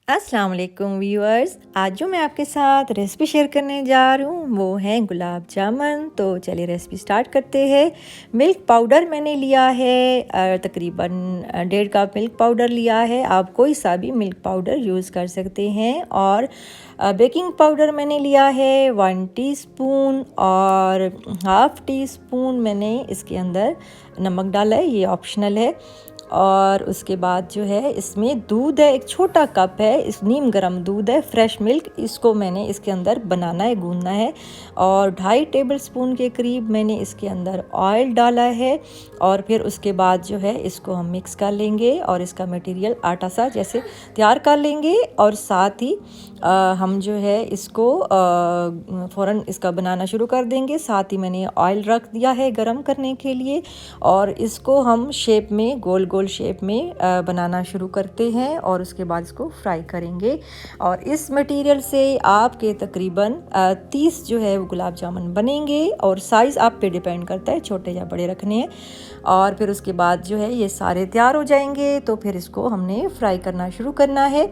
अस्सलाम वालेकुम व्यूअर्स। आज जो मैं आपके साथ रेसिपी शेयर करने जा रही हूँ वो है गुलाब जामुन। तो चलिए रेसिपी स्टार्ट करते हैं। मिल्क पाउडर मैंने लिया है, तकरीबन 1.5 कप मिल्क पाउडर लिया है। आप कोई सा भी मिल्क पाउडर यूज़ कर सकते हैं। और बेकिंग पाउडर मैंने लिया है 1 टीस्पून, और हाफ़ टी स्पून मैंने इसके अंदर नमक डाला है, ये ऑप्शनल है। और उसके बाद जो है इसमें दूध है, एक छोटा कप है, इस नीम गर्म दूध है, फ्रेश मिल्क, इसको मैंने इसके अंदर बनाना है, गूंदना है। और 2.5 टेबल स्पून के करीब मैंने इसके अंदर ऑयल डाला है। और फिर उसके बाद जो है इसको हम मिक्स कर लेंगे और इसका मटेरियल आटा सा जैसे तैयार कर लेंगे। और साथ ही हम जो है इसको फ़ौरन इसका बनाना शुरू कर देंगे। साथ ही मैंने ऑयल रख दिया है गरम करने के लिए, और इसको हम शेप में गोल गोल शेप में बनाना शुरू करते हैं और उसके बाद इसको फ्राई करेंगे। और इस मटेरियल से आपके तकरीबन 30 जो है वो गुलाब जामुन बनेंगे। और साइज़ आप पे डिपेंड करता है, छोटे या बड़े रखने हैं। और फिर उसके बाद जो है ये सारे तैयार हो जाएंगे तो फिर इसको हमने फ्राई करना शुरू करना है।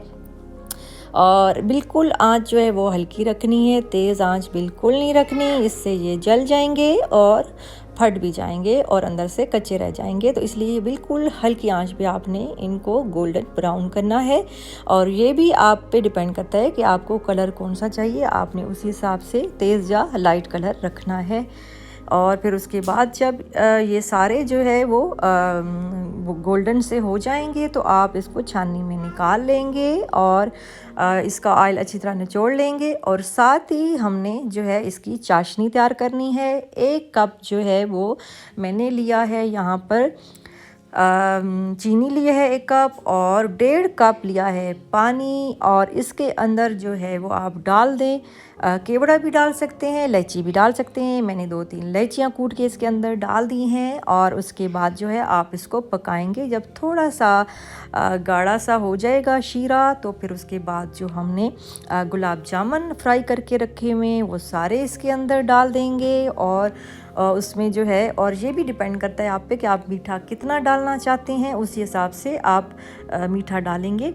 और बिल्कुल आंच जो है वो हल्की रखनी है, तेज़ आंच बिल्कुल नहीं रखनी, इससे ये जल जाएंगे और फट भी जाएंगे और अंदर से कच्चे रह जाएंगे। तो इसलिए बिल्कुल हल्की आंच पे आपने इनको गोल्डन ब्राउन करना है। और ये भी आप पे डिपेंड करता है कि आपको कलर कौन सा चाहिए, आपने उसी हिसाब से तेज़ या लाइट कलर रखना है। और फिर उसके बाद जब ये सारे जो है वो गोल्डन से हो जाएंगे तो आप इसको छाननी में निकाल लेंगे और इसका ऑयल अच्छी तरह निचोड़ लेंगे। और साथ ही हमने जो है इसकी चाशनी तैयार करनी है। 1 कप जो है वो मैंने लिया है यहाँ पर चीनी लिए है 1 कप, और 1.5 कप लिया है पानी। और इसके अंदर जो है वो आप डाल दें, केवड़ा भी डाल सकते हैं, इलायची भी डाल सकते हैं। मैंने 2-3 इलायचियाँ कूट के इसके अंदर डाल दी हैं। और उसके बाद जो है आप इसको पकाएंगे। जब थोड़ा सा गाढ़ा सा हो जाएगा शीरा, तो फिर उसके बाद जो हमने गुलाब जामुन फ्राई करके रखे हुए वो सारे इसके अंदर डाल देंगे। और उसमें जो है, और ये भी डिपेंड करता है आप पे कि आप मीठा कितना डालना चाहते हैं, उसी हिसाब से आप मीठा डालेंगे।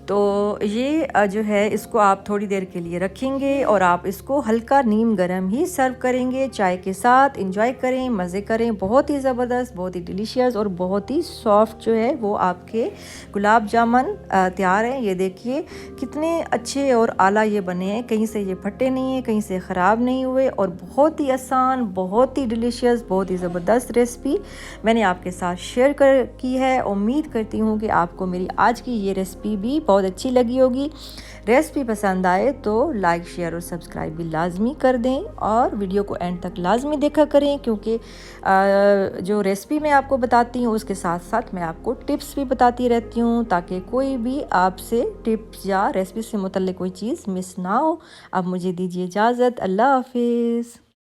तो ये जो है इसको आप थोड़ी देर के लिए रखेंगे और आप इसको हल्का नीम गरम ही सर्व करेंगे, चाय के साथ एंजॉय करें, मज़े करें। बहुत ही ज़बरदस्त, बहुत ही डिलीशियस और बहुत ही सॉफ्ट जो है वो आपके गुलाब जामुन तैयार हैं। ये देखिए कितने अच्छे और आला ये बने हैं, कहीं से ये फटे नहीं हैं, कहीं से ख़राब नहीं हुए। और बहुत ही आसान, बहुत ही डिलीशियस, बहुत ही ज़बरदस्त रेसिपी मैंने आपके साथ शेयर की है। उम्मीद करती हूँ कि आपको मेरी आज की ये रेसिपी भी बहुत अच्छी लगी होगी। रेसिपी पसंद आए तो लाइक, शेयर और सब्सक्राइब भी लाजमी कर दें, और वीडियो को एंड तक लाजमी देखा करें, क्योंकि जो रेसिपी मैं आपको बताती हूँ उसके साथ साथ मैं आपको टिप्स भी बताती रहती हूँ, ताकि कोई भी आपसे टिप्स या रेसिपी से मुतल्लिक कोई चीज़ मिस ना हो। अब मुझे दीजिए इजाज़त। अल्लाह हाफिज़।